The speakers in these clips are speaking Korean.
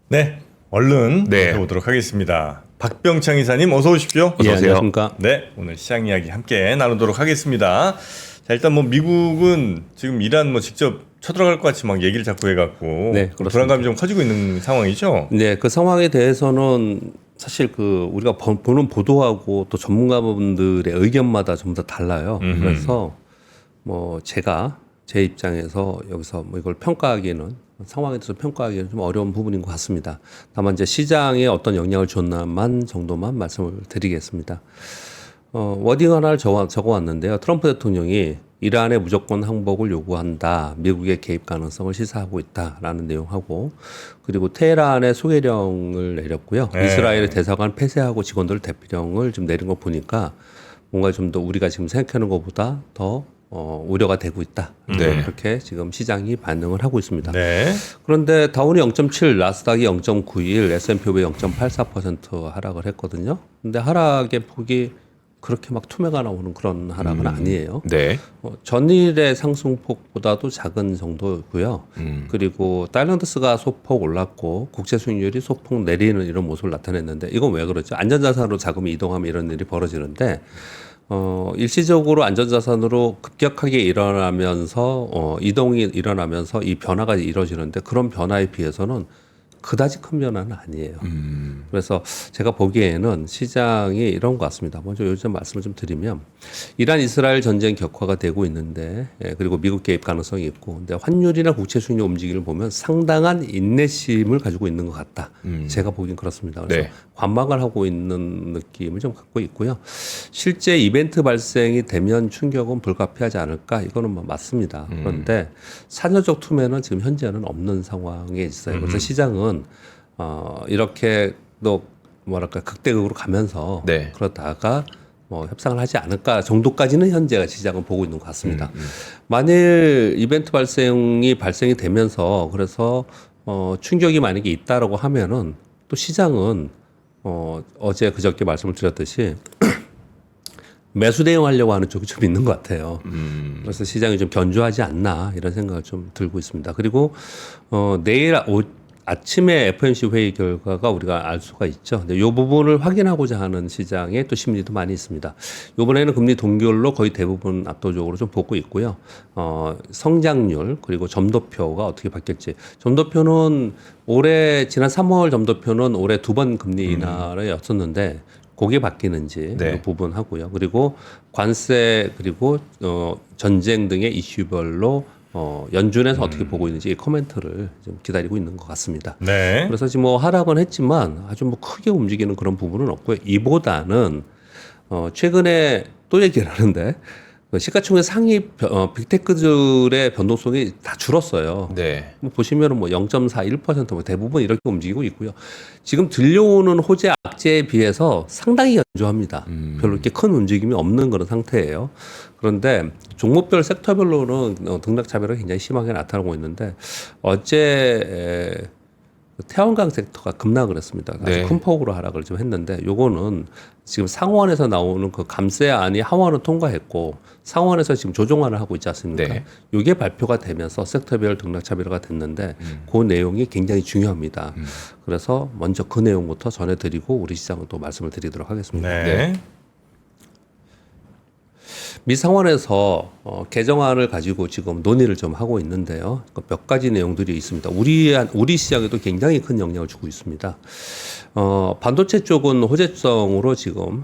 네, 얼른 네. 해보도록 하겠습니다. 박병창 이사님 어서 오십시오. 어서 오세요. 안녕하십니까. 네, 오늘 시장 이야기 함께 나누도록 하겠습니다. 자, 일단 뭐 미국은 지금 이란 뭐 직접 쳐들어갈 것 같이 막 얘기를 자꾸 해갖고 네, 그렇습니다. 불안감이 좀 커지고 있는 상황이죠. 네, 그 상황에 대해서는 사실 그 우리가 보는 보도하고 또 전문가분들의 의견마다 좀 다 달라요. 그래서 뭐 제가 제 입장에서 여기서 뭐 이걸 평가하기에는 상황에 대해서 평가하기에는 좀 어려운 부분인 것 같습니다. 다만 이제 시장에 어떤 영향을 줬나만 정도만 말씀을 드리겠습니다. 워딩 하나를 적어왔는데요. 트럼프 대통령이 이란의 무조건 항복을 요구한다. 미국의 개입 가능성을 시사하고 있다라는 내용하고 그리고 테헤란에 소개령을 내렸고요. 네. 이스라엘의 대사관 폐쇄하고 직원들 대피령을 좀 내린 거 보니까 뭔가 좀 더 우리가 지금 생각하는 것보다 더 우려가 되고 있다. 네. 그렇게 지금 시장이 반응을 하고 있습니다. 네, 그런데 다운이 0.7, 나스닥이 0.91, S&P 500 0.84% 하락을 했거든요. 근데 하락의 폭이 그렇게 막 투매가 나오는 그런 하락은 아니에요. 네. 전일의 상승폭보다도 작은 정도고요. 그리고 달란트스가 소폭 올랐고 국채 수익률이 소폭 내리는 이런 모습을 나타냈는데 이건 왜 그렇죠? 안전자산으로 자금이 이동하면 이런 일이 벌어지는데 일시적으로 안전자산으로 급격하게 일어나면서 이동이 일어나면서 이 변화가 이루어지는데 그런 변화에 비해서는 그다지 큰 변화는 아니에요. 그래서 제가 보기에는 시장이 이런 것 같습니다. 먼저 요즘 말씀을 좀 드리면 이란 이스라엘 전쟁 격화가 되고 있는데 그리고 미국 개입 가능성이 있고 근데 환율이나 국채 수익률 움직임을 보면 상당한 인내심을 가지고 있는 것 같다. 제가 보기엔 그렇습니다. 그래서 네. 관망을 하고 있는 느낌을 좀 갖고 있고요. 실제 이벤트 발생이 되면 충격은 불가피하지 않을까? 이거는 뭐 맞습니다. 그런데 산여적 투매는 지금 현재는 없는 상황에 있어요. 그래서 시장은 이렇게 또 뭐랄까 극대극으로 가면서 네. 그러다가 뭐 협상을 하지 않을까 정도까지는 현재가 시장은 보고 있는 것 같습니다. 만일 이벤트 발생이 되면서 그래서 충격이 만약에 있다라고 하면은 또 시장은 어제 그저께 말씀을 드렸듯이 매수 대응하려고 하는 쪽이 좀 있는 것 같아요. 그래서 시장이 좀 견조하지 않나 이런 생각을 좀 들고 있습니다. 그리고 내일 아침에 FOMC 회의 결과가 우리가 알 수가 있죠. 근데 이 부분을 확인하고자 하는 시장의 또 심리도 많이 있습니다. 이번에는 금리 동결로 거의 대부분 압도적으로 좀 보고 있고요. 성장률 그리고 점도표가 어떻게 바뀔지. 점도표는 지난 3월 점도표는 올해 2번 금리 인하였었는데 그게 바뀌는지 네. 그 부분 하고요. 그리고 관세 그리고 전쟁 등의 이슈별로 연준에서 어떻게 보고 있는지 이 코멘트를 좀 기다리고 있는 것 같습니다. 네, 그래서 지금 뭐 하락은 했지만 아주 뭐 크게 움직이는 그런 부분은 없고요. 이보다는 최근에 또 얘기를 하는데 시가총액 상위 빅테크들의 변동성이 다 줄었어요. 네. 뭐 보시면은 뭐 0.41% 뭐 대부분 이렇게 움직이고 있고요. 지금 들려오는 호재 악재에 비해서 상당히 연조합니다. 별로 이렇게 큰 움직임이 없는 그런 상태예요. 그런데 종목별 섹터별로는 등락차별이 굉장히 심하게 나타나고 있는데 어제 태양광 섹터가 급락을 했습니다. 아주 네. 큰 폭으로 하락을 좀 했는데 요거는 지금 상원에서 나오는 그 감세안이 하원을 통과했고 상원에서 지금 조정안을 하고 있지 않습니까? 네. 이게 발표가 되면서 섹터별 등락차별화가 됐는데 그 내용이 굉장히 중요합니다. 그래서 먼저 그 내용부터 전해드리고 우리 시장은 또 말씀을 드리도록 하겠습니다. 네, 미 상원에서 개정안을 가지고 지금 논의를 좀 하고 있는데요. 몇 가지 내용들이 있습니다. 우리 시장에도 굉장히 큰 영향을 주고 있습니다. 반도체 쪽은 호재성으로 지금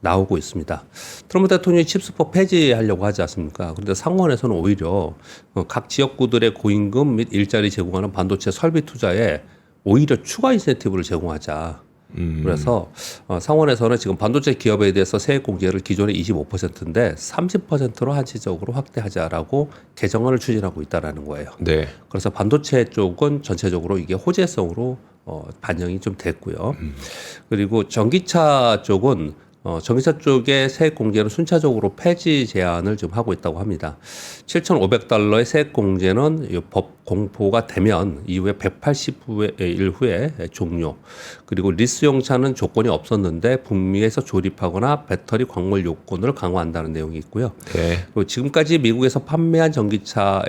나오고 있습니다. 트럼프 대통령이 칩스법 폐지하려고 하지 않습니까? 그런데 상원에서는 오히려 각 지역구들의 고임금 및 일자리 제공하는 반도체 설비 투자에 오히려 추가 인센티브를 제공하자. 그래서 상원에서는 지금 반도체 기업에 대해서 세액 공제를 기존의 25%인데 30%로 한시적으로 확대하자라고 개정안을 추진하고 있다라는 거예요. 네. 그래서 반도체 쪽은 전체적으로 이게 호재성으로 반영이 좀 됐고요. 그리고 전기차 쪽은 전기차 쪽의 세액 공제는 순차적으로 폐지 제한을 좀 하고 있다고 합니다. $7,500의 세액 공제는 이 법 공포가 되면 이후에 180일 후에 종료. 그리고 리스용 차는 조건이 없었는데 북미에서 조립하거나 배터리 광물 요건을 강화한다는 내용이 있고요. 네. 그리고 지금까지 미국에서 판매한 전기차가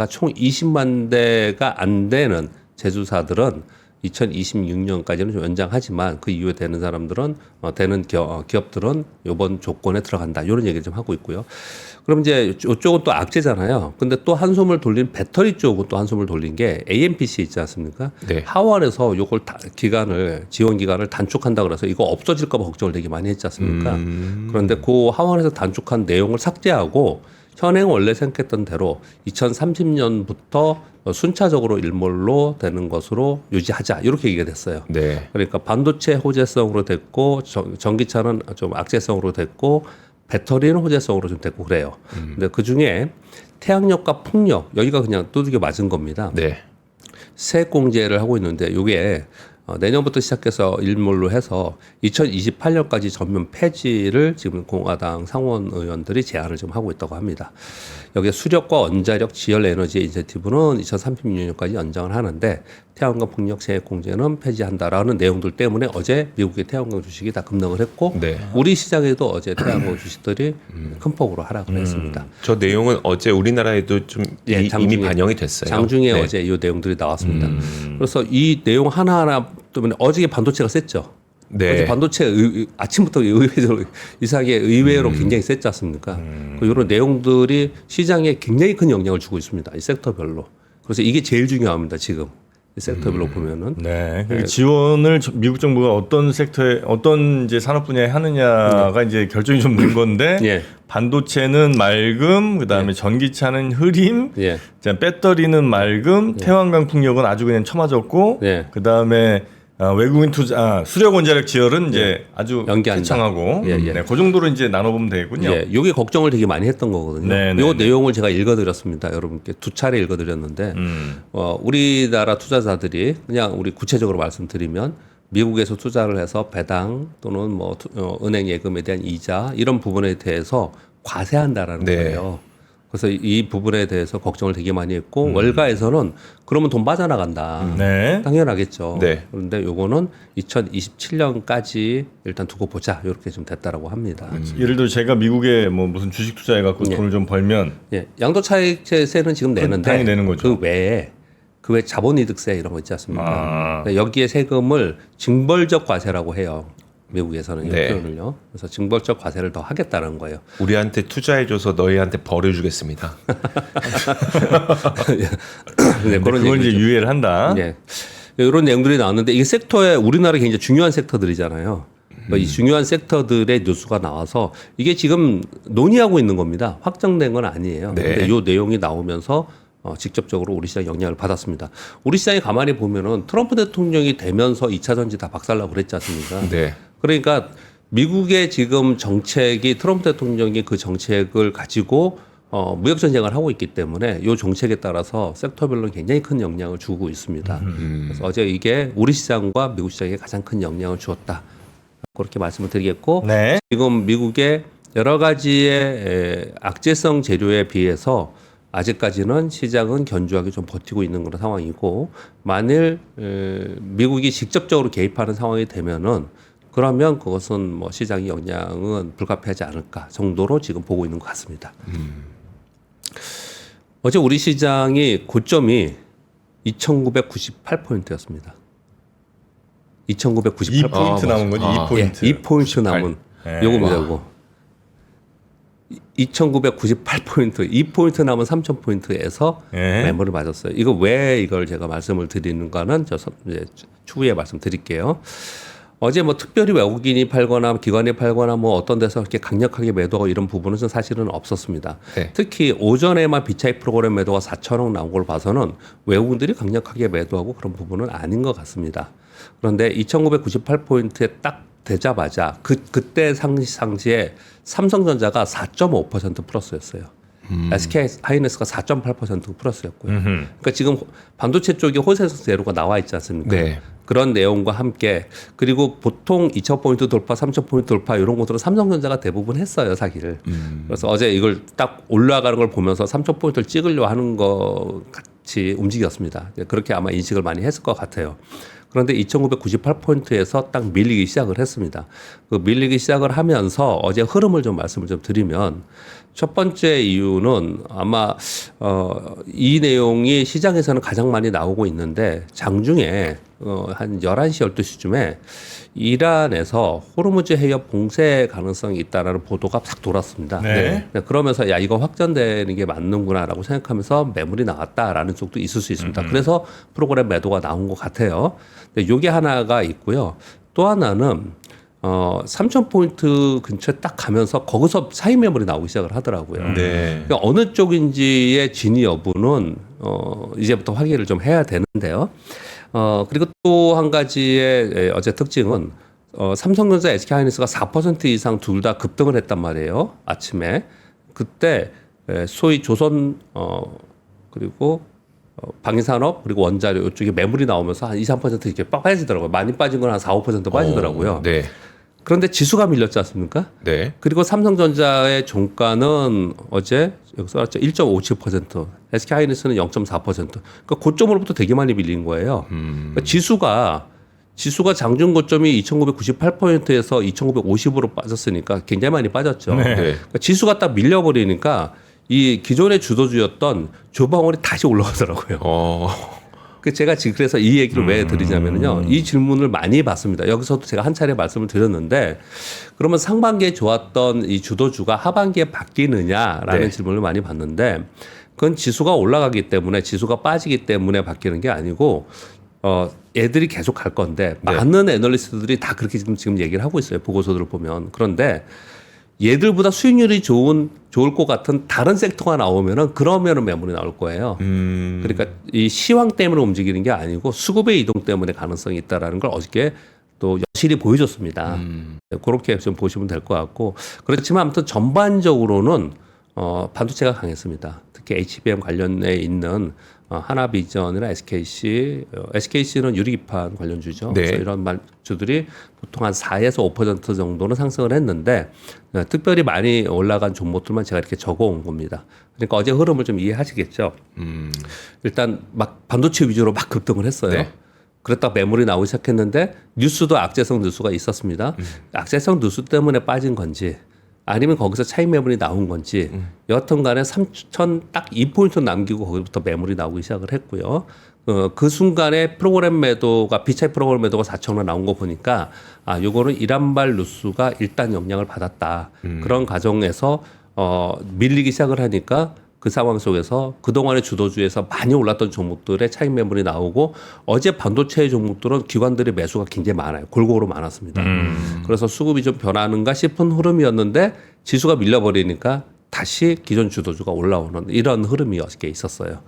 총 20만 대가 안 되는 제조사들은 2026년까지는 좀 연장하지만 그 이후에 되는 사람들은 되는 기업들은 이번 조건에 들어간다 이런 얘기를 좀 하고 있고요. 그럼 이제 이쪽은 또 악재잖아요. 근데 또 한숨을 돌린 배터리 쪽은 또 한숨을 돌린 게 AMPC 있지 않습니까? 네. 하원에서 요걸 지원 기간을 단축한다 그래서 이거 없어질까 봐 걱정을 되게 많이 했지 않습니까? 그런데 그 하원에서 단축한 내용을 삭제하고 현행 원래 생각했던 대로 2030년부터 순차적으로 일몰로 되는 것으로 유지하자 이렇게 얘기가 됐어요. 네. 그러니까 반도체 호재성으로 됐고 전기차는 좀 악재성으로 됐고 배터리는 호재성으로 좀 됐고 그래요. 근데 그 중에 태양력과 풍력 여기가 그냥 두들겨 맞은 겁니다. 네. 세액공제를 하고 있는데 이게 내년부터 시작해서 일몰로 해서 2028년까지 전면 폐지를 지금 공화당 상원 의원들이 제안을 좀 하고 있다고 합니다. 여기에 수력과 원자력 지열 에너지 인센티브는 2036년까지 연장을 하는데 태양광 풍력 세액공제는 폐지한다라는 내용들 때문에 어제 미국의 태양광 주식이 다 급등을 했고 네. 우리 시장에도 어제 태양광 주식들이 큰 폭으로 하락을 했습니다. 저 내용은 어제 우리나라에도 좀 예, 이미 장중에, 반영이 됐어요. 장중에 네. 어제 이 내용들이 나왔습니다. 그래서 이 내용 하나하나 때문에 어제 반도체가 셌죠. 네. 어제 반도체 아침부터 의외로 이상하게 의외로 굉장히 셌지 않습니까? 이런 내용들이 시장에 굉장히 큰 영향을 주고 있습니다. 이 섹터별로. 그래서 이게 제일 중요합니다. 지금 이 섹터별로 보면은. 네. 그 지원을 미국 정부가 어떤 섹터에 어떤 이제 산업 분야에 하느냐가 이제 결정이 좀 된 건데 예. 반도체는 맑음, 그다음에 전기차는 흐림, 예. 배터리는 맑음, 태양광 풍력은 아주 그냥 처맞았고 예. 그다음에 외국인 투자 수력 원자력 지열은 이제 아주 연기한다. 쾌청하고 예, 예. 네, 그 정도로 이제 나눠보면 되겠군요. 예, 요게 걱정을 되게 많이 했던 거거든요. 네, 네, 요 네. 내용을 제가 읽어드렸습니다. 여러분께 두 차례 읽어드렸는데, 우리나라 투자자들이 그냥 우리 구체적으로 말씀드리면 미국에서 투자를 해서 배당 또는 뭐 은행 예금에 대한 이자 이런 부분에 대해서 과세한다라는 네. 거예요. 그래서 이 부분에 대해서 걱정을 되게 많이 했고 월가에서는 그러면 돈 빠져나간다. 네. 당연하겠죠. 네. 그런데 요거는 2027년까지 일단 두고 보자 이렇게 좀 됐다라고 합니다. 예를 들어 제가 미국에 뭐 무슨 주식 투자해 갖고 예. 돈을 좀 벌면 예, 양도차익세는 지금 내는데 당연히 내는 거죠. 그 외에 자본이득세 이런 거 있지 않습니까? 아. 근데 여기에 세금을 징벌적 과세라고 해요. 미국에서는 이 네. 표현을요. 그래서 징벌적 과세를 더 하겠다는 거예요. 우리한테 투자해줘서 너희한테 벌을 주겠습니다. 네, 그걸 이제 얘기죠. 유예를 한다. 예. 이런 내용들이 나왔는데 이게 섹터에 우리나라에 굉장히 중요한 섹터들이잖아요. 그러니까 이 중요한 섹터들의 뉴스가 나와서 이게 지금 논의하고 있는 겁니다. 확정된 건 아니에요. 네. 근데 이 내용이 나오면서 직접적으로 우리 시장 영향을 받았습니다. 우리 시장이 가만히 보면은 트럼프 대통령이 되면서 2차 전지 다 박살나고 그랬지 않습니까? 네. 그러니까 미국의 지금 정책이 트럼프 대통령이 그 정책을 가지고 무역 전쟁을 하고 있기 때문에 이 정책에 따라서 섹터별로 굉장히 큰 영향을 주고 있습니다. 그래서 어제 이게 우리 시장과 미국 시장에 가장 큰 영향을 주었다. 그렇게 말씀을 드리겠고 네. 지금 미국의 여러 가지의 악재성 재료에 비해서 아직까지는 시장은 견주하게 좀 버티고 있는 그런 상황이고 만일 미국이 직접적으로 개입하는 상황이 되면은 그러면 그것은 뭐 시장의 영향은 불가피하지 않을까 정도로 지금 보고 있는 것 같습니다. 어제 우리 시장이 고점이 2,998포인트였습니다. 2,998포인트. 2포인트 남은 거지. 아. 2포인트. 예, 2포인트 남은 네. 요겁니다, 요거. 2,998포인트, 2포인트 남은 3,000포인트에서 예. 매물을 맞았어요. 이거 왜 이걸 제가 말씀을 드리는가는 이제 추후에 말씀드릴게요. 어제 뭐 특별히 외국인이 팔거나 기관이 팔거나 뭐 어떤 데서 이렇게 강력하게 매도하고 이런 부분은 사실은 없었습니다. 네. 특히 오전에만 비차익 프로그램 매도가 4천억 나온 걸 봐서는 외국인들이 강력하게 매도하고 그런 부분은 아닌 것 같습니다. 그런데 2,998포인트에 딱 되자마자 그때 상시에 삼성전자가 4.5% 플러스였어요. SK 하이닉스가 4.8% 플러스였고요. 그러니까 지금 반도체 쪽에 호세성 재료가 나와 있지 않습니까? 네. 그런 내용과 함께 그리고 보통 2,000포인트 돌파, 3,000포인트 돌파 이런 것들은 삼성전자가 대부분 했어요, 사기를. 그래서 어제 이걸 딱 올라가는 걸 보면서 3,000포인트를 찍으려 하는 것 같이 움직였습니다. 그렇게 아마 인식을 많이 했을 것 같아요. 그런데 2,998포인트에서 딱 밀리기 시작을 했습니다. 그 밀리기 시작을 하면서 어제 흐름을 좀 말씀을 좀 드리면 첫 번째 이유는 아마 이 내용이 시장에서는 가장 많이 나오고 있는데 장중에 한 11시 12시쯤에 이란에서 호르무즈 해협 봉쇄 가능성이 있다라는 보도가 싹 돌았습니다. 네. 그러면서 야 이거 확전되는 게 맞는구나라고 생각하면서 매물이 나왔다라는 쪽도 있을 수 있습니다. 그래서 프로그램 매도가 나온 것 같아요. 근데 요게 하나가 있고요. 또 하나는 3,000포인트 근처에 딱 가면서 거기서 사이 매물이 나오기 시작을 하더라고요. 네. 그러니까 어느 쪽인지의 진위 여부는 이제부터 확인을 좀 해야 되는데요. 그리고 또 한 가지의 어제 특징은 삼성전자, SK하이닉스가 4% 이상 둘 다 급등을 했단 말이에요. 아침에 그때 소위 조선 그리고 방위산업 그리고 원자료 이쪽에 매물이 나오면서 한 2, 3% 이렇게 빠지더라고요. 많이 빠진 건 한 4, 5% 빠지더라고요. 네. 그런데 지수가 밀렸지 않습니까? 네. 그리고 삼성전자의 종가는 어제 여기 써놨죠. 1.57%, SK하이닉스는 0.4%. 그러니까 고점으로부터 되게 많이 밀린 거예요. 그러니까 지수가 장중 고점이 2,998포인트에서 2,950으로 빠졌으니까 굉장히 많이 빠졌죠. 네. 그러니까 지수가 딱 밀려버리니까 이 기존의 주도주였던 조방울이 다시 올라가더라고요. 제가 지금 그래서 이 얘기를 왜 드리냐면요. 이 질문을 많이 받습니다. 여기서도 제가 한 차례 말씀을 드렸는데 그러면 상반기에 좋았던 이 주도주가 하반기에 바뀌느냐라는 네. 질문을 많이 받는데 그건 지수가 올라가기 때문에 지수가 빠지기 때문에 바뀌는 게 아니고 애들이 계속 갈 건데 네. 많은 애널리스트들이 다 그렇게 지금 얘기를 하고 있어요. 보고서들을 보면. 그런데 얘들보다 수익률이 좋을 것 같은 다른 섹터가 나오면은 그러면은 매물이 나올 거예요. 그러니까 이 시황 때문에 움직이는 게 아니고 수급의 이동 때문에 가능성이 있다라는 걸 어저께 또 여실히 보여줬습니다. 그렇게 좀 보시면 될 것 같고 그렇지만 아무튼 전반적으로는 반도체가 강했습니다. 특히 HBM 관련에 있는 하나비전이나 SKC는 유리기판 관련주죠. 네. 그래서 이런 말주들이 보통 한 4에서 5% 정도는 상승을 했는데 특별히 많이 올라간 종목들만 제가 이렇게 적어온 겁니다. 그러니까 어제 흐름을 좀 이해하시겠죠. 일단 막 반도체 위주로 막 급등을 했어요. 네. 그랬다 매물이 나오기 시작했는데 뉴스도 악재성 뉴스가 있었습니다. 악재성 뉴스 때문에 빠진 건지 아니면 거기서 차익 매물이 나온 건지 여하튼 간에 3,000 딱 2포인트 남기고 거기부터 매물이 나오기 시작을 했고요. 그 순간에 프로그램 매도가 비차익 프로그램 매도가 4,000원 나온 거 보니까 요거는 이란발 뉴스가 일단 영향을 받았다. 그런 과정에서 밀리기 시작을 하니까 그 상황 속에서 그동안의 주도주에서 많이 올랐던 종목들의 차익 매물이 나오고 어제 반도체 종목들은 기관들의 매수가 굉장히 많아요. 골고루 많았습니다. 그래서 수급이 좀 변하는가 싶은 흐름이었는데 지수가 밀려버리니까 다시 기존 주도주가 올라오는 이런 흐름이 어저께 있었어요.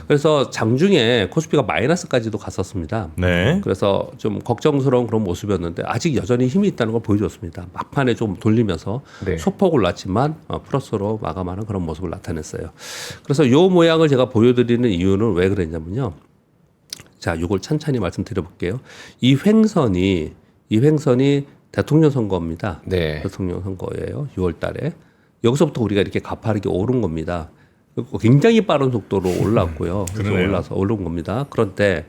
그래서 장중에 코스피가 마이너스까지도 갔었습니다. 네. 그래서 좀 걱정스러운 그런 모습이었는데 아직 여전히 힘이 있다는 걸 보여줬습니다. 막판에 좀 돌리면서 네. 소폭 올랐지만 플러스로 마감하는 그런 모습을 나타냈어요. 그래서 요 모양을 제가 보여드리는 이유는 왜 그랬냐면요. 자, 요걸 천천히 말씀드려볼게요. 이 횡선이 대통령 선거입니다. 네. 대통령 선거예요. 6월 달에. 여기서부터 우리가 이렇게 가파르게 오른 겁니다. 굉장히 빠른 속도로 올랐고요. 그래서 그러네요. 올라서 오른 겁니다. 그런데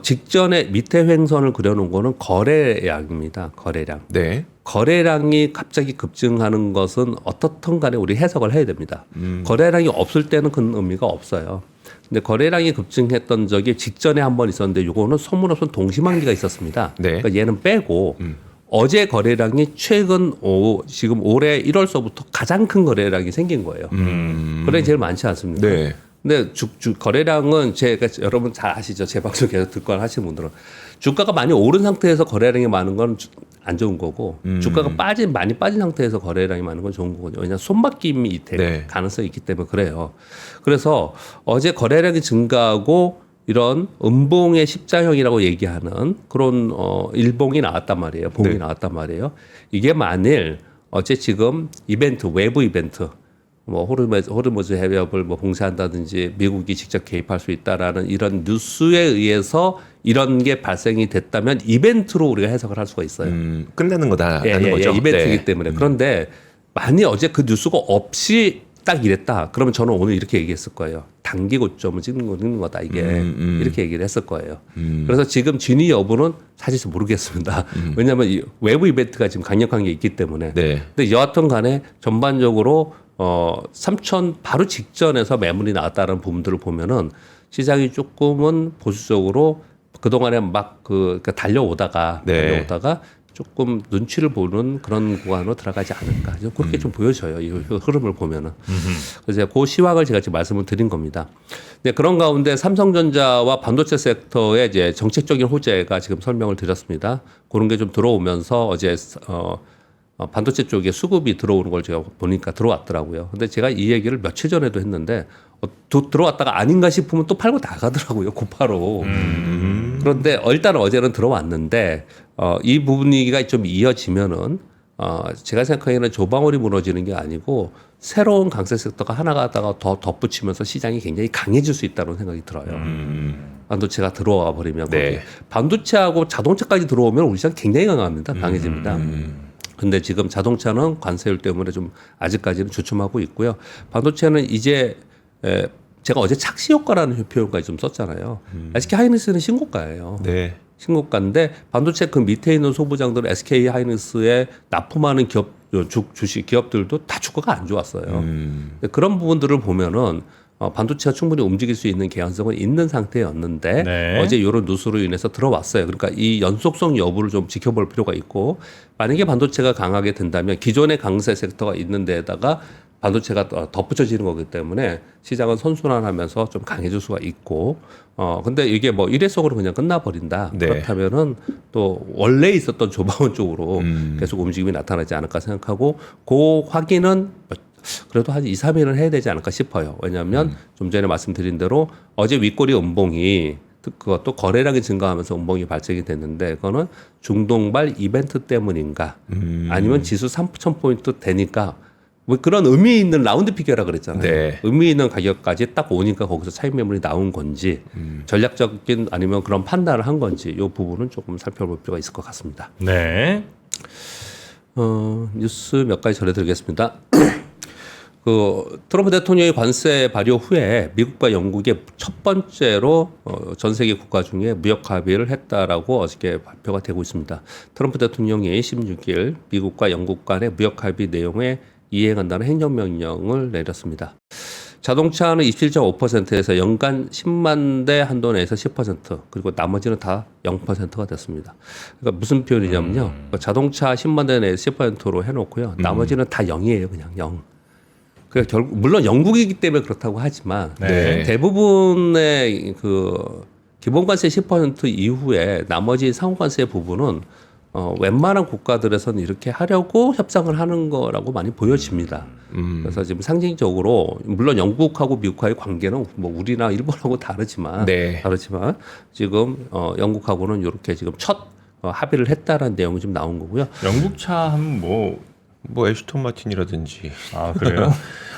직전에 밑에 횡선을 그려놓은 거는 거래량입니다. 거래량. 네. 거래량이 갑자기 급증하는 것은 어떻든 간에 우리 해석을 해야 됩니다. 거래량이 없을 때는 큰 의미가 없어요. 근데 거래량이 급증했던 적이 직전에 한 번 있었는데 요거는 소문 없은 동시만기가 있었습니다. 네. 그러니까 얘는 빼고 어제 거래량이 최근 지금 올해 1월서부터 가장 큰 거래량이 생긴 거예요. 거래량이 제일 많지 않습니까? 네. 근데 거래량은 제가 여러분 잘 아시죠? 제 방송 계속 듣고 하시는 분들은 주가가 많이 오른 상태에서 거래량이 많은 건 안 좋은 거고 주가가 많이 빠진 상태에서 거래량이 많은 건 좋은 거거든요. 왜냐하면 손바뀜이 될 네. 가능성이 있기 때문에 그래요. 그래서 어제 거래량이 증가하고 이런 음봉의 십자형이라고 얘기하는 그런 일봉이 나왔단 말이에요. 봉이 네. 나왔단 말이에요. 이게 만일 어제 지금 외부 이벤트 뭐 호르무즈 해협을 뭐 봉쇄한다든지 미국이 직접 개입할 수 있다라는 이런 뉴스에 의해서 이런 게 발생이 됐다면 이벤트로 우리가 해석을 할 수가 있어요. 끝나는 거다라는 거죠. 이벤트이기 네. 때문에. 그런데 만약 어제 그 뉴스가 없이 딱 이랬다. 그러면 저는 오늘 이렇게 얘기했을 거예요. 단기 고점을 찍는 거다. 이게 이렇게 얘기를 했을 거예요. 그래서 지금 진위 여부는 사실 모르겠습니다. 왜냐하면 이 외부 이벤트가 지금 강력한 게 있기 때문에. 네. 근데 여하튼 간에 전반적으로 3천 바로 직전에서 매물이 나왔다는 부분들을 보면은 시장이 조금은 보수적으로 그동안에 막 그러니까 달려오다가 조금 눈치를 보는 그런 구간으로 들어가지 않을까. 그렇게 좀 보여져요. 이 흐름을 보면은. 그래서 그 시황을 제가 지금 말씀을 드린 겁니다. 네, 그런 가운데 삼성전자와 반도체 섹터의 이제 정책적인 호재가 지금 설명을 드렸습니다. 그런 게 좀 들어오면서 어제 반도체 쪽에 수급이 들어오는 걸 제가 보니까 들어왔더라고요. 근데 제가 이 얘기를 며칠 전에도 했는데 들어왔다가 아닌가 싶으면 또 팔고 나가더라고요. 고파로. 그런데 일단 어제는 들어왔는데 이 분위기가 좀 이어지면은 제가 생각하기에는 조방울이 무너지는 게 아니고 새로운 강세 섹터가 하나가 하다가 더 덧붙이면서 시장이 굉장히 강해질 수 있다는 생각이 들어요. 반도체가 들어와 버리면 네. 반도체하고 자동차까지 들어오면 우리 시장 굉장히 강합니다. 강해집니다. 근데 지금 자동차는 관세율 때문에 좀 아직까지는 주춤하고 있고요. 반도체는 이제 제가 어제 착시 효과라는 표현까지 좀 썼잖아요. SK 하이닉스는 신고가예요. 네. 신고가인데 반도체 그 밑에 있는 소부장들은 SK 하이닉스에 납품하는 주식 기업들도 다 주가가 안 좋았어요. 그런 부분들을 보면은 반도체가 충분히 움직일 수 있는 개연성은 있는 상태였는데 네. 어제 이런 뉴스로 인해서 들어왔어요. 그러니까 이 연속성 여부를 좀 지켜볼 필요가 있고 만약에 반도체가 강하게 된다면 기존의 강세 섹터가 있는 데에다가 반도체가 덧붙여지는 거기 때문에 시장은 선순환하면서 좀 강해질 수가 있고 근데 이게 뭐 일회성으로 그냥 끝나버린다. 네. 그렇다면은 또 원래 있었던 조방원 쪽으로 계속 움직임이 나타나지 않을까 생각하고 그 확인은 그래도 한 2, 3일은 해야 되지 않을까 싶어요. 왜냐하면 좀 전에 말씀드린 대로 어제 윗꼬리 음봉이 그것도 거래량이 증가하면서 음봉이 발생이 됐는데 그거는 중동발 이벤트 때문인가 아니면 지수 3,000포인트 되니까 뭐 그런 의미 있는 라운드 피겨라 그랬잖아요. 네. 의미 있는 가격까지 딱 오니까 거기서 차익 매물이 나온 건지 전략적인 아니면 그런 판단을 한 건지 이 부분은 조금 살펴볼 필요가 있을 것 같습니다. 네. 뉴스 몇 가지 전해드리겠습니다. 트럼프 대통령의 관세 발효 후에 미국과 영국이 첫 번째로 전 세계 국가 중에 무역 합의를 했다라고 어저께 발표가 되고 있습니다. 트럼프 대통령이 16일 미국과 영국 간의 무역 합의 내용에 이행한다는 행정명령을 내렸습니다. 자동차는 27.5%에서 연간 10만 대 한도 내에서 10% 그리고 나머지는 다 0%가 됐습니다. 그러니까 무슨 표현이냐면요. 자동차 10만 대 내에서 10%로 해놓고요. 나머지는 다 0이에요. 그냥 0. 그러니까 결국 물론 영국이기 때문에 그렇다고 하지만 네. 대부분의 그 기본관세 10% 이후에 나머지 상호관세 부분은 웬만한 국가들에서는 이렇게 하려고 협상을 하는 거라고 많이 보여집니다. 그래서 지금 상징적으로 물론 영국하고 미국과의 관계는 뭐 우리나 일본하고 다르지만 지금 영국하고는 이렇게 지금 첫 합의를 했다라는 내용이 좀 나온 거고요. 영국 차 하면 뭐 애슈톤 마틴이라든지. 아 그래요?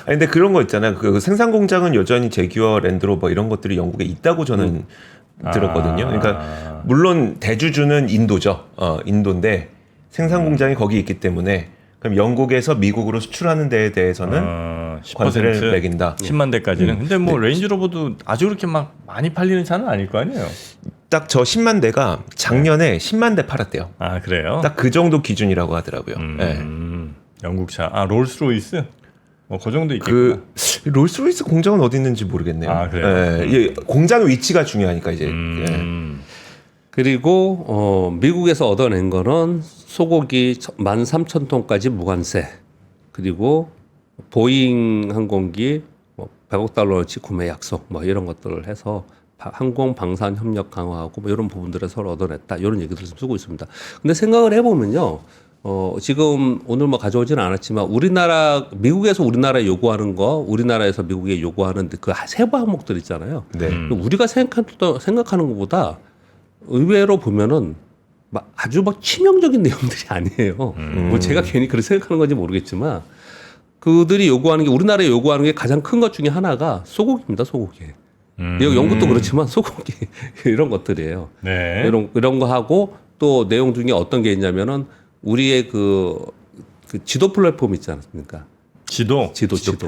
아니 근데 그런 거 있잖아요. 그 생산 공장은 여전히 제규어, 랜드로버 이런 것들이 영국에 있다고 저는 들었거든요. 그러니까 물론 대주주는 인도죠. 인도인데 생산 공장이 거기 있기 때문에 그럼 영국에서 미국으로 수출하는 데에 대해서는 10% 관세를 매긴다. 10만 대까지는. 근데 뭐 레인지로버도 아주 그렇게 막 많이 팔리는 차는 아닐 거 아니에요. 딱 저 10만 대가 작년에 10만 대 팔았대요. 아 그래요? 딱 그 정도 기준이라고 하더라고요. 네. 영국 차. 롤스로이스? 그 정도 있겠구나. 그 롤스로이스 공장은 어디 있는지 모르겠네요. 아, 그래요? 예, 공장의 위치가 중요하니까 이제. 그리고 미국에서 얻어낸 거는 소고기 13,000톤까지 무관세. 그리고 보잉 항공기 100억 달러어치 구매 약속 이런 것들을 해서 항공 방산 협력 강화하고 이런 부분들을 서로 얻어냈다. 이런 얘기들을 좀 쓰고 있습니다. 근데 생각을 해보면요. 지금 오늘 가져오지는 않았지만 미국에서 우리나라에 요구하는 거, 우리나라에서 미국에 요구하는 그 세부 항목들 있잖아요. 네. 우리가 생각하는 것보다 의외로 보면은 아주 치명적인 내용들이 아니에요. 뭐 제가 괜히 그렇게 생각하는 건지 모르겠지만 그들이 요구하는 게 우리나라에 요구하는 게 가장 큰 것 중에 하나가 소고기입니다. 소고기. 영국도 그렇지만 소고기 이런 것들이에요. 네. 이런 거 하고 또 내용 중에 어떤 게 있냐면은 우리의 그 지도 플랫폼 있지 않습니까? 지도.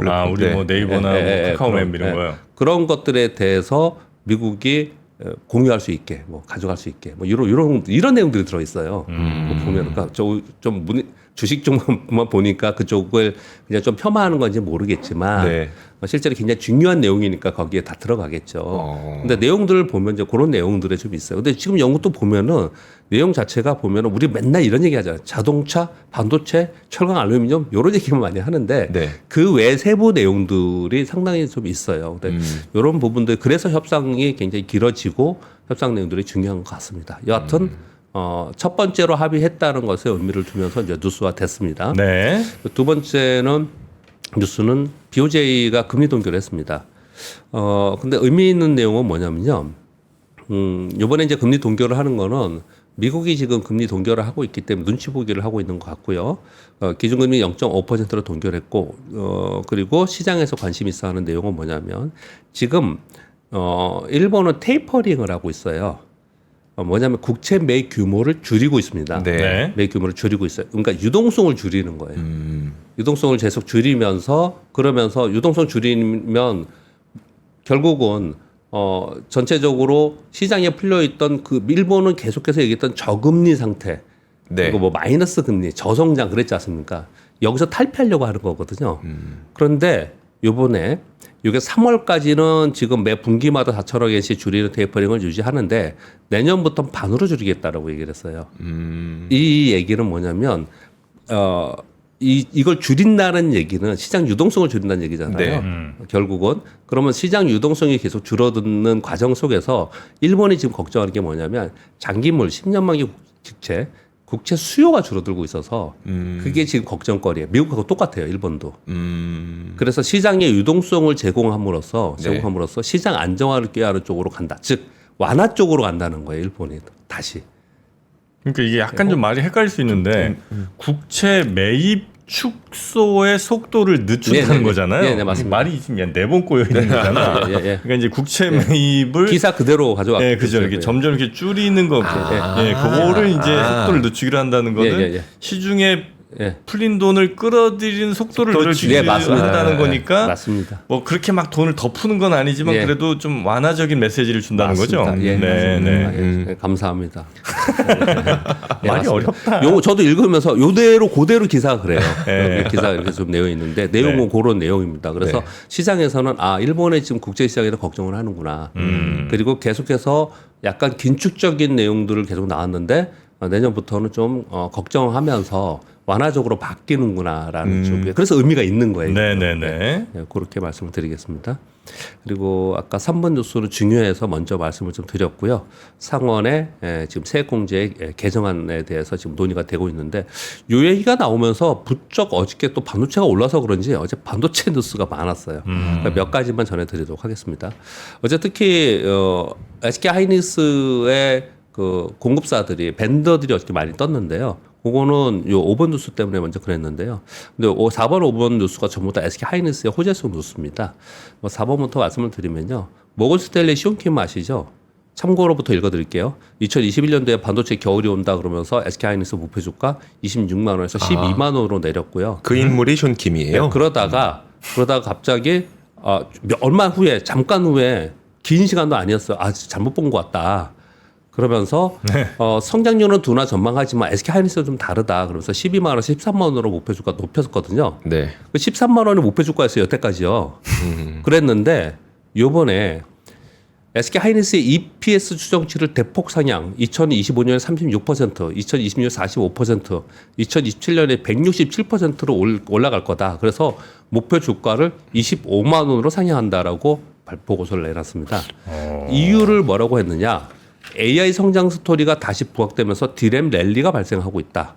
아, 우리 네. 뭐 네이버나 뭐 카카오맵 이런 거요. 그런 것들에 대해서 미국이 공유할 수 있게, 뭐 가져갈 수 있게, 뭐 이런 내용들이 들어 있어요. 뭐 보면 그러니까 주식 쪽만 보니까 그쪽을 그냥 좀 폄하하는 건지 모르겠지만 네. 실제로 굉장히 중요한 내용이니까 거기에 다 들어가겠죠. 근데 내용들을 보면 이제 그런 내용들이 좀 있어요. 근데 지금 연구도 보면은 내용 자체가 보면은 우리 맨날 이런 얘기 하잖아요. 자동차, 반도체, 철강, 알루미늄 이런 얘기만 많이 하는데 네. 그 외 세부 내용들이 상당히 좀 있어요. 근데 이런 부분들 그래서 협상이 굉장히 길어지고 협상 내용들이 중요한 것 같습니다. 여하튼 첫 번째로 합의했다는 것에 의미를 두면서 이제 뉴스화 됐습니다. 네. 두 번째는 뉴스는 BOJ가 금리 동결을 했습니다. 근데 의미 있는 내용은 뭐냐면요. 요번에 이제 금리 동결을 하는 거는 미국이 지금 금리 동결을 하고 있기 때문에 눈치 보기를 하고 있는 것 같고요. 기준금리 0.5%로 동결했고, 그리고 시장에서 관심 있어 하는 내용은 뭐냐면 지금, 일본은 테이퍼링을 하고 있어요. 뭐냐면 국채 매입 규모를 줄이고 있습니다. 네. 매입 규모를 줄이고 있어요. 그러니까 유동성을 줄이는 거예요. 유동성을 계속 줄이면서 그러면서 유동성 줄이면 결국은 전체적으로 시장에 풀려 있던 그 일본은 계속해서 얘기했던 저금리 상태 네. 그리고 뭐 마이너스 금리, 저성장 그랬지 않습니까? 여기서 탈피하려고 하는 거거든요. 그런데 요번에 이게 3월까지는 지금 매 분기마다 4천억 엔씩 줄이는 테이퍼링을 유지하는데 내년부터는 반으로 줄이겠다라고 얘기를 했어요. 이 얘기는 뭐냐면 이걸 줄인다는 얘기는 시장 유동성을 줄인다는 얘기잖아요. 네. 결국은 그러면 시장 유동성이 계속 줄어드는 과정 속에서 일본이 지금 걱정하는 게 뭐냐면 장기물 10년 만기 국채 수요가 줄어들고 있어서 그게 지금 걱정거리예요. 미국하고 똑같아요. 일본도. 그래서 시장의 유동성을 제공함으로써 시장 안정화를 꾀하는 쪽으로 간다. 즉 완화 쪽으로 간다는 거예요. 일본이 다시. 그러니까 이게 약간 좀 말이 헷갈릴 수 있는데 국채 매입 축소의 속도를 늦춘다는 네네네. 거잖아요. 네네, 맞습니다. 말이 지금 네 번 꼬여 있는 거잖아. 예. 그러니까 이제 국채 매입을 기사 그대로 가져왔죠. 예, 그죠. 이렇게 점점 이렇게 줄이는 거. 예, 그거를 이제 속도를 늦추기로 한다는 거는 시중에 예. 풀린 돈을 끌어들이는 속도를 늦추기로 맞습니다. 한다는 거니까 맞습니다. 뭐 그렇게 막 돈을 더 푸는 건 아니지만 예. 그래도 좀 완화적인 메시지를 준다는 맞습니다. 거죠. 예, 네, 맞습니다. 네. 예, 감사합니다. 말이 어렵다. 저도 읽으면서 요대로 그대로 기사가 그래요. 예. 기사가 이렇게 좀 내용 있는데 내용은 그런 내용입니다. 그래서 시장에서는 일본의 지금 국제 시장에서 걱정을 하는구나. 그리고 계속해서 약간 긴축적인 내용들을 계속 나왔는데 내년부터는 좀 걱정하면서 완화적으로 바뀌는구나라는 쪽에 그래서 의미가 있는 거예요. 네네네. 네, 그렇게 말씀을 드리겠습니다. 그리고 아까 3번 뉴스는 중요해서 먼저 말씀을 좀 드렸고요. 상원의 지금 세액공제 개정안에 대해서 지금 논의가 되고 있는데 요 얘기가 나오면서 부쩍 어저께 또 반도체가 올라서 그런지 어제 반도체 뉴스가 많았어요. 그러니까 몇 가지만 전해드리도록 하겠습니다. 어제 특히 SK 하이닉스의 그 공급사들이 벤더들이 어저께 많이 떴는데요. 그거는 요 5번 뉴스 때문에 먼저 그랬는데요. 근데 4번, 5번 뉴스가 전부 다 SK 하이닉스의 호재성 뉴스입니다. 4번부터 말씀을 드리면요. 모건 스탠리 시온킴 아시죠? 참고로부터 읽어드릴게요. 2021년도에 반도체 겨울이 온다 그러면서 SK 하이닉스 목표 주가 26만 원에서 12만 원으로 내렸고요. 그 인물이 션킴이에요. 네, 그러다가 갑자기 얼마 후에 잠깐 후에 긴 시간도 아니었어요. 잘못 본 것 같다. 그러면서 성장률은 둔화 전망하지만 SK 하이닉스는 좀 다르다. 그러면서 12만 원에서 13만 원으로 목표 주가 높였었거든요. 네. 그 13만 원이 목표 주가였어요. 여태까지요. 그랬는데 요번에 SK 하이닉스의 EPS 추정치를 대폭 상향. 2025년에 36%, 2026년 45%, 2027년에 167%로 올라갈 거다. 그래서 목표 주가를 25만 원으로 상향한다라고 보고서를 내놨습니다. 이유를 뭐라고 했느냐? AI 성장 스토리가 다시 부각되면서 디램 랠리가 발생하고 있다.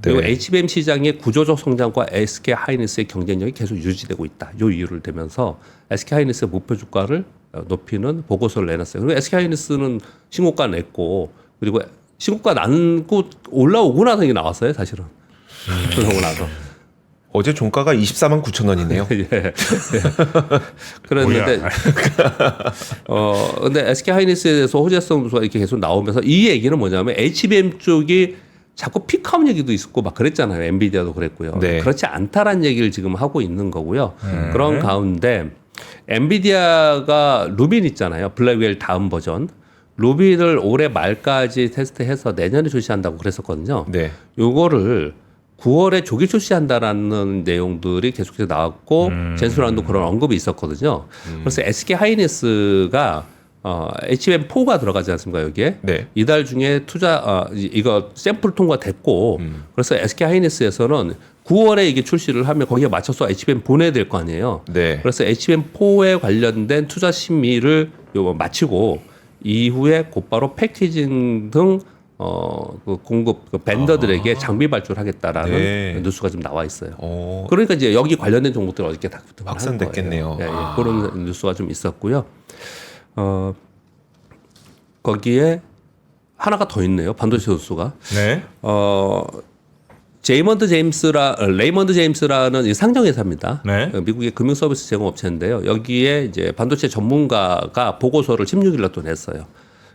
그리고 HBM 시장의 구조적 성장과 SK 하이닉스의 경쟁력이 계속 유지되고 있다. 이 이유를 대면서 SK 하이닉스의 목표 주가를 높이는 보고서를 내놨어요. 그리고 SK 하이닉스는 신고가 냈고 그리고 신고가 난고 올라오고 나서 이게 나왔어요. 사실은. 그러고 나서. 어제 종가가 24만 9천 원이네요. 예. 그랬는데, 근데 SK 하이닉스에 대해서 호재성 누수가 이렇게 계속 나오면서 이 얘기는 뭐냐면 HBM 쪽이 자꾸 피크업 얘기도 있었고 막 그랬잖아요. 엔비디아도 그랬고요. 네. 그렇지 않다라는 얘기를 지금 하고 있는 거고요. 그런 가운데 엔비디아가 루빈 있잖아요. 블랙웰 다음 버전. 루빈을 올해 말까지 테스트해서 내년에 출시한다고 그랬었거든요. 네. 요거를 9월에 조기 출시한다라는 내용들이 계속해서 나왔고 젠슨란도 그런 언급이 있었거든요. 그래서 SK 하이닉스가 HBM4가 들어가지 않습니까 여기에? 네. 이달 중에 이거 샘플 통과됐고 그래서 SK 하이닉스에서는 9월에 이게 출시를 하면 거기에 맞춰서 HBM 보내야 될 거 아니에요. 네. 그래서 HBM4에 관련된 투자 심의를 요거 마치고 이후에 곧바로 패키징 등 그 공급 그 벤더들에게 장비 발주하겠다라는 네. 뉴스가 좀 나와 있어요. 어, 그러니까 이제 여기 관련된 종목들 어저께 다 확산됐겠네요. 예, 예. 그런 뉴스가 좀 있었고요. 거기에 하나가 더 있네요. 반도체 뉴스가. 네. 레이먼드 제임스라는 이 상정회사입니다. 네. 미국의 금융 서비스 제공 업체인데요. 여기에 이제 반도체 전문가가 보고서를 16일 날 또 냈어요.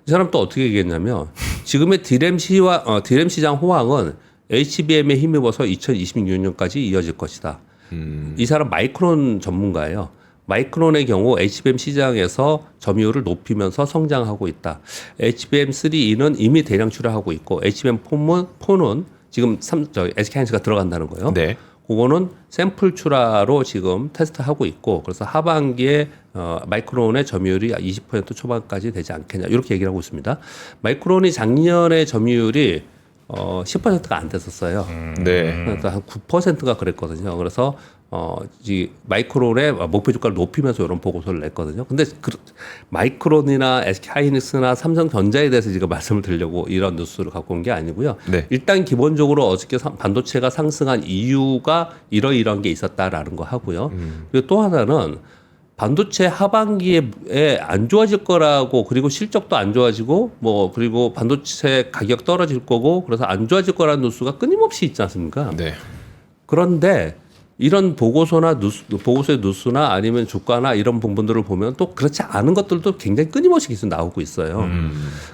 이 사람 또 어떻게 얘기했냐면 지금의 디램 시장 호황은 HBM에 힘입어서 2026년까지 이어질 것이다. 이 사람 마이크론 전문가예요. 마이크론의 경우 HBM 시장에서 점유율을 높이면서 성장하고 있다. HBM3E는 이미 대량 출하하고 있고 HBM4는 지금 SK하이닉스가 들어간다는 거예요. 네. 그거는 샘플 출하로 지금 테스트하고 있고 그래서 하반기에 마이크론의 점유율이 20% 초반까지 되지 않겠냐 이렇게 얘기를 하고 있습니다. 마이크론이 작년에 점유율이 10%가 안 됐었어요. 네. 그러니까 한 9%가 그랬거든요. 그래서 이 마이크론의 목표 주가를 높이면서 이런 보고서를 냈거든요. 근데 마이크론이나 SK 하이닉스나 삼성전자에 대해서 지금 말씀을 드리려고 이런 뉴스를 갖고 온 게 아니고요. 네. 일단 기본적으로 어저께 반도체가 상승한 이유가 이러이러한 게 있었다라는 거 하고요. 그리고 또 하나는 반도체 하반기에 안 좋아질 거라고 그리고 실적도 안 좋아지고 뭐 그리고 반도체 가격 떨어질 거고 그래서 안 좋아질 거라는 뉴스가 끊임없이 있지 않습니까? 네. 그런데 이런 보고서의 뉴스나 아니면 주가나 이런 부분들을 보면 또 그렇지 않은 것들도 굉장히 끊임없이 계속 나오고 있어요.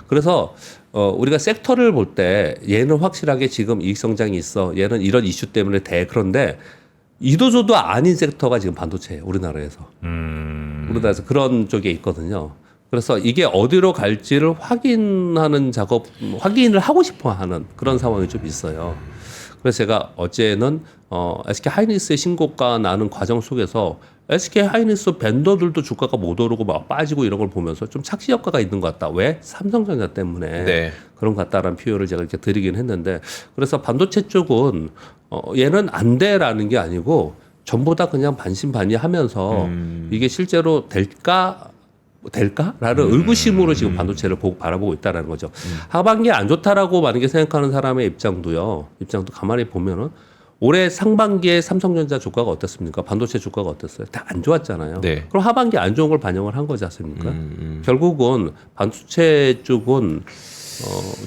그래서 우리가 섹터를 볼 때 얘는 확실하게 지금 이익 성장이 있어. 얘는 이런 이슈 때문에 그런데 이도저도 아닌 섹터가 지금 반도체예요. 우리나라에서. 우리나라에서 그런 쪽에 있거든요. 그래서 이게 어디로 갈지를 확인을 하고 싶어 하는 그런 상황이 좀 있어요. 그래서 제가 어제는 SK 하이닉스의 신고가 나는 과정 속에서 SK 하이닉스 벤더들도 주가가 못 오르고 막 빠지고 이런 걸 보면서 좀 착시 효과가 있는 것 같다. 왜? 삼성전자 때문에 네. 그런 것 같다라는 표현을 제가 이렇게 드리긴 했는데 그래서 반도체 쪽은 얘는 안 돼라는 게 아니고 전부 다 그냥 반신반의하면서 이게 실제로 될까라는 의구심으로 지금 반도체를 바라보고 있다라는 거죠. 하반기에 안 좋다라고 만약에 생각하는 사람의 입장도 가만히 보면은 올해 상반기에 삼성전자 주가가 어땠습니까? 반도체 주가가 어땠어요? 다 안 좋았잖아요. 네. 그럼 하반기 안 좋은 걸 반영을 한 거지 않습니까? 결국은 반도체 쪽은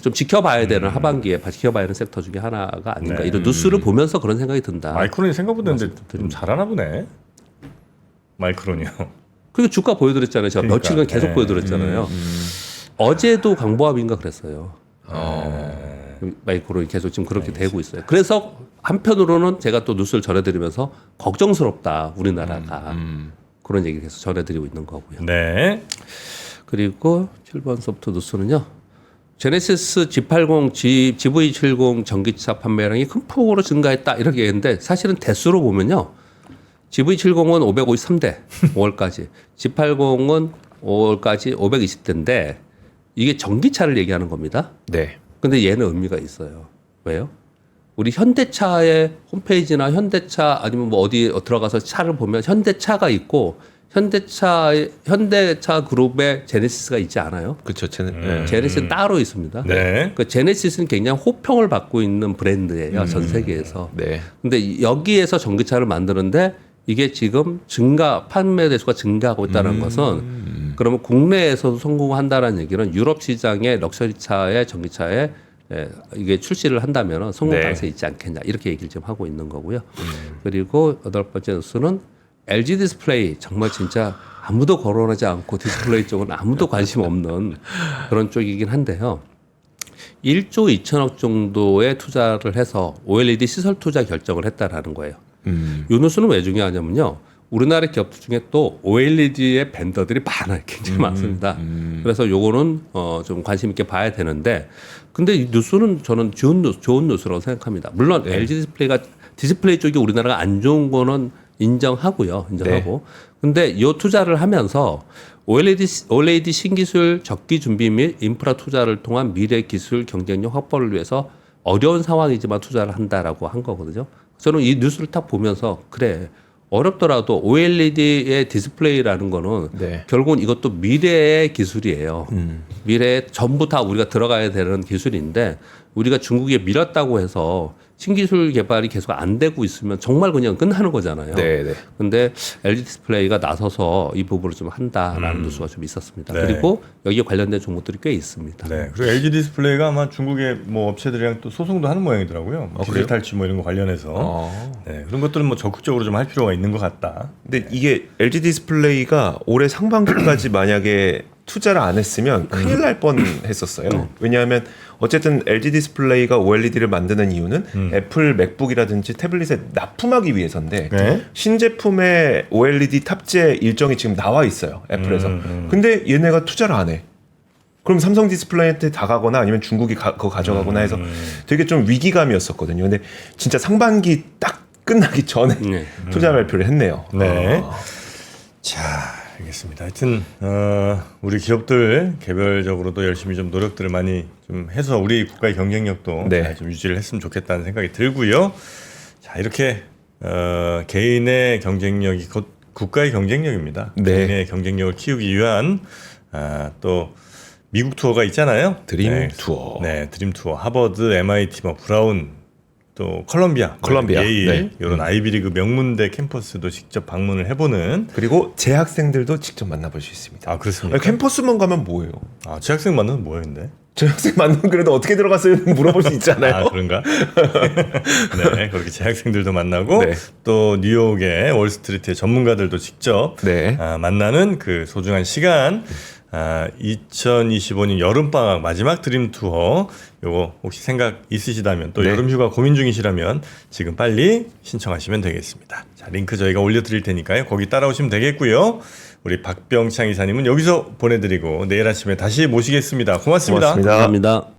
좀 지켜봐야 되는 하반기에 지켜봐야 하는 섹터 중에 하나가 아닌가 네. 이런 뉴스를 보면서 그런 생각이 든다. 마이크론이 생각보다 근데 좀 잘하나 보네. 마이크론이요. 그리고 주가 보여드렸잖아요. 제가 그러니까. 며칠간 계속 네. 보여드렸잖아요. 어제도 강보합인가 그랬어요. 마이크론이 계속 지금 그렇게 되고 있어요. 그래서 한편으로는 제가 또 뉴스를 전해드리면서 걱정스럽다 우리나라가 그런 얘기 계속 전해드리고 있는 거고요. 네. 그리고 7번 소프트 뉴스는요. 제네시스 G80, GV70 전기차 판매량이 큰 폭으로 증가했다 이렇게 했는데 사실은 대수로 보면요. GV70은 553대 5월까지, G80은 5월까지 520대인데 이게 전기차를 얘기하는 겁니다. 네. 근데 얘는 의미가 있어요. 왜요? 우리 현대차의 홈페이지나 현대차 아니면 뭐 어디 들어가서 차를 보면 현대차가 있고 현대차 그룹에 제네시스가 있지 않아요? 그렇죠. 제네시스는 따로 있습니다. 네. 그 제네시스는 굉장히 호평을 받고 있는 브랜드예요. 전 세계에서. 네. 근데 여기에서 전기차를 만드는데 이게 지금 판매 대수가 증가하고 있다는 것은 그러면 국내에서도 성공한다는 얘기는 유럽 시장의 럭셔리 차의 전기차에 이게 출시를 한다면 성공 가능성이 있지 않겠냐 이렇게 얘기를 좀 하고 있는 거고요. 그리고 8번째 뉴스는 LG 디스플레이 정말 진짜 아무도 거론하지 않고 디스플레이 쪽은 아무도 관심 없는 그런 쪽이긴 한데요. 1조 2천억 정도의 투자를 해서 OLED 시설 투자 결정을 했다라는 거예요. 이 뉴스는 왜 중요하냐면요. 우리나라 기업들 중에 또 OLED의 벤더들이 많아요. 굉장히 많습니다. 그래서 요거는 좀 관심 있게 봐야 되는데, 근데 이 뉴스는 저는 좋은 뉴스라고 생각합니다. 물론 LG 디스플레이 쪽이 우리나라가 안 좋은 거는 인정하고요. 인정하고. 근데 이 투자를 하면서 OLED 신기술 적기 준비 및 인프라 투자를 통한 미래 기술 경쟁력 확보를 위해서 어려운 상황이지만 투자를 한다라고 한 거거든요. 저는 이 뉴스를 딱 보면서 그래. 어렵더라도 OLED의 디스플레이라는 거는 결국은 이것도 미래의 기술이에요. 미래에 전부 다 우리가 들어가야 되는 기술인데 우리가 중국에 밀었다고 해서 신기술 개발이 계속 안 되고 있으면 정말 그냥 끝나는 거잖아요. 근데 LG 디스플레이가 나서서 이 부분을 좀 한다라는 뉴스가 좀 있었습니다. 네. 그리고 여기에 관련된 종목들이 꽤 있습니다. 네. 그리고 LG 디스플레이가 아마 중국의 뭐 업체들이랑 또 소송도 하는 모양이더라고요. 디지털 탈취 뭐 이런 거 관련해서. 네. 그런 것들은 뭐 적극적으로 좀 할 필요가 있는 것 같다. 근데 이게 LG 디스플레이가 올해 상반기까지 만약에 투자를 안 했으면 큰일 날 뻔했었어요. 왜냐하면 어쨌든 LG 디스플레이가 OLED를 만드는 이유는 애플 맥북이라든지 태블릿에 납품하기 위해서인데 신제품의 OLED 탑재 일정이 지금 나와 있어요. 애플에서. 근데 얘네가 투자를 안 해. 그럼 삼성 디스플레이한테 다가거나 아니면 중국이 그거 가져가거나 해서 되게 좀 위기감이었었거든요. 근데 진짜 상반기 딱 끝나기 전에 투자 발표를 했네요. 네. 자, 알겠습니다. 하여튼 우리 기업들 개별적으로도 열심히 좀 노력들을 많이 좀 해서 우리 국가의 경쟁력도 잘 좀 유지를 했으면 좋겠다는 생각이 들고요. 자, 이렇게 개인의 경쟁력이 곧 국가의 경쟁력입니다. 개인의 경쟁력을 키우기 위한 또 미국 투어가 있잖아요. 드림 투어. 네, 드림 투어. 하버드, MIT, 뭐 브라운, 또 콜롬비아, 예일 이런 아이비리그 명문대 캠퍼스도 직접 방문을 해보는. 그리고 재학생들도 직접 만나볼 수 있습니다. 아, 그렇습니까? 캠퍼스만 가면 뭐예요? 아, 재학생 만나면 뭐예요, 근데? 재학생 만나면 그래도 어떻게 들어갔어요? 물어볼 수 있잖아요. 아, 그런가? 네, 그렇게 재학생들도 만나고 또 뉴욕의 월스트리트의 전문가들도 직접 만나는 그 소중한 시간. 2025년 여름방학 마지막 드림 투어, 요거 혹시 생각 있으시다면 또 여름휴가 고민 중이시라면 지금 빨리 신청하시면 되겠습니다. 자, 링크 저희가 올려드릴 테니까요. 거기 따라오시면 되겠고요. 우리 박병창 이사님은 여기서 보내드리고 내일 아침에 다시 모시겠습니다. 고맙습니다. 감사합니다.